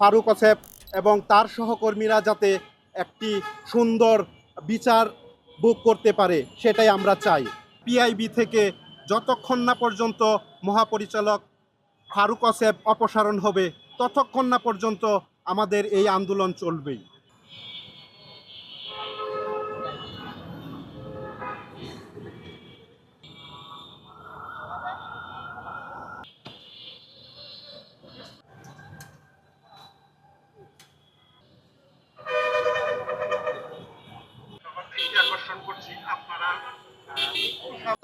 ফারুক হোসেন এবং তার সহকর্মীরা যাতে একটি সুন্দর বিচার ভোগ করতে পারে সেটাই আমরা চাই। পিআইবি থেকে যতক্ষণ না পর্যন্ত মহাপরিচালক ফারুক হোসেন অপসারণ হবে ততক্ষণ না পর্যন্ত আমাদের এই আন্দোলন চলবেই।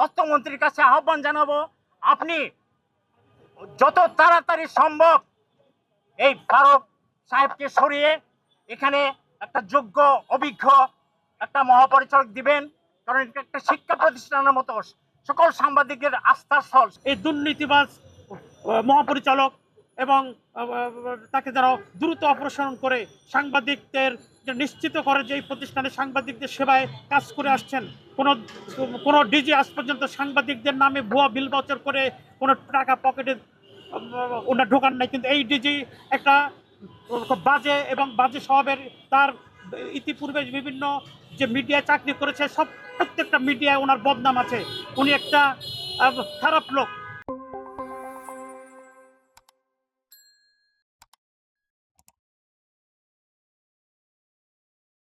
তথ্যমন্ত্রীর কাছে আহ্বান জানাবো, আপনি যত তাড়াতাড়ি সম্ভব এই ফারুক সাহেবকে সরিয়ে এখানে একটা যোগ্য অভিজ্ঞ একটা মহাপরিচালক দিবেন, কারণ এটা একটা শিক্ষা প্রতিষ্ঠানের মতো সকল সাংবাদিকদের আস্থার স্থল। এই দুর্নীতিবাজ মহাপরিচালক এবং তাকে যারা দ্রুত অপসারণ করে সাংবাদিকদের নিশ্চিত করে যে এই প্রতিষ্ঠানে সাংবাদিকদের সেবায় কাজ করে আসছেন। কোনো ডিজি আজ পর্যন্ত সাংবাদিকদের নামে ভুয়া বিল ভাউচার করে কোনো টাকা পকেটে ওনার ঢোকান নাই, কিন্তু এই ডিজি একটা বাজে এবং বাজে স্বভাবের। তার ইতিপূর্বে বিভিন্ন যে মিডিয়ায় চাকরি করেছে প্রত্যেকটা মিডিয়ায় ওনার বদনাম আছে। উনি একটা খারাপ লোক।